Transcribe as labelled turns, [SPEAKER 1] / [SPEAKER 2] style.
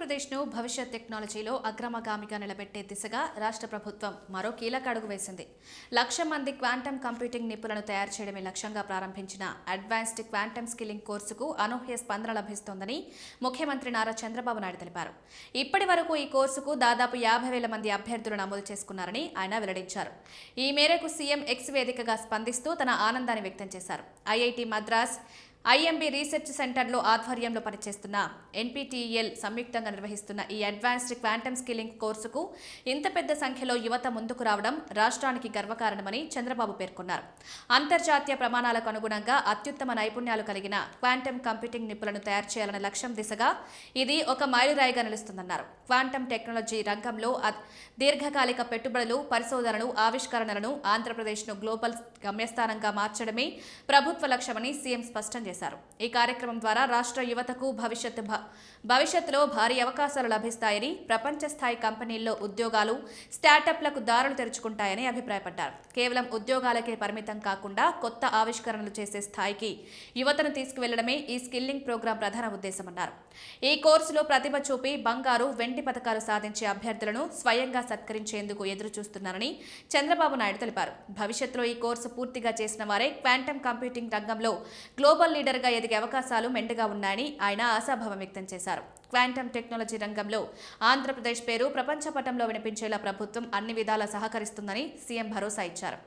[SPEAKER 1] ఆంధ్రప్రదేశ్ను భవిష్యత్ టెక్నాలజీలో అగ్రమగామిగా నిలబెట్టే దిశగా రాష్ట్ర ప్రభుత్వం మరో కీలక అడుగు వేసింది. 1,00,000 మంది క్వాంటమ్ కంప్యూటింగ్ నిపుణులను తయారు చేయడమే లక్ష్యంగా ప్రారంభించిన అడ్వాన్స్డ్ క్వాంటమ్ స్కిల్లింగ్ కోర్సుకు అనూహ్య స్పందన లభిస్తోందని ముఖ్యమంత్రి నారా చంద్రబాబు నాయుడు తెలిపారు. ఇప్పటి వరకు ఈ కోర్సుకు దాదాపు 50,000 మంది అభ్యర్థులు నమోదు చేసుకున్నారని ఆయన వెల్లడించారు. ఈ మేరకు సీఎం ఎక్స్ వేదికగా స్పందిస్తూ తన ఆనందాన్ని వ్యక్తం చేశారు. ఐఐటి మద్రాస్, ఐఎంబీ రీసెర్చ్ సెంటర్లో ఆధ్వర్యంలో పనిచేస్తున్న ఎన్పీటీఈఎల్ సంయుక్తంగా నిర్వహిస్తున్న ఈ అడ్వాన్స్డ్ క్వాంటమ్ స్కిల్లింగ్ కోర్సుకు ఇంత పెద్ద సంఖ్యలో యువత ముందుకు రావడం రాష్ట్రానికి గర్వకారణమని చంద్రబాబు పేర్కొన్నారు. అంతర్జాతీయ ప్రమాణాలకు అనుగుణంగా అత్యుత్తమ నైపుణ్యాలు కలిగిన క్వాంటమ్ కంప్యూటింగ్ నిపుణులను తయారు చేయాలన్న లక్ష్యం దిశగా ఇది ఒక మైలురాయిగా నిలుస్తుందన్నారు. క్వాంటమ్ టెక్నాలజీ రంగంలో దీర్ఘకాలిక పెట్టుబడులు, పరిశోధనలు, ఆవిష్కరణలను ఆంధ్రప్రదేశ్ను గ్లోబల్ గమ్యస్థానంగా మార్చడమే ప్రభుత్వ లక్ష్యమని సీఎం స్పష్టం చేశారు. ఈ కార్యక్రమం ద్వారా రాష్ట్ర యువతకు భవిష్యత్తులో భారీ అవకాశాలు లభిస్తాయని, ప్రపంచ స్థాయి కంపెనీల్లో ఉద్యోగాలు, స్టార్టప్లకు దారులు తెరుచుకుంటాయని అభిప్రాయపడ్డారు. కేవలం ఉద్యోగాలకే పరిమితం కాకుండా కొత్త ఆవిష్కరణలు చేసే స్థాయికి యువతను తీసుకువెళ్లడమే ఈ స్కిల్లింగ్ ప్రోగ్రాం ప్రధాన ఉద్దేశమన్నారు. ఈ కోర్సులో ప్రతిభ చూపి బంగారు, వెండి పతకాలు సాధించే అభ్యర్థులను స్వయంగా సత్కరించేందుకు ఎదురు చూస్తున్నారని చంద్రబాబు నాయుడు తెలిపారు. భవిష్యత్తులో ఈ కోర్సు పూర్తిగా చేసిన వారే క్వాంటమ్ కంప్యూటింగ్ రంగంలో గ్లోబల్ లీడర్గా ఎదిగే అవకాశాలు మెండుగా ఉన్నాయని ఆయన ఆశాభావం వ్యక్తం చేశారు. క్వాంటమ్ టెక్నాలజీ రంగంలో ఆంధ్రప్రదేశ్ పేరు ప్రపంచ పటంలో వినిపించేలా ప్రభుత్వం అన్ని విధాలా సహకరిస్తుందని సీఎం భరోసా ఇచ్చారు.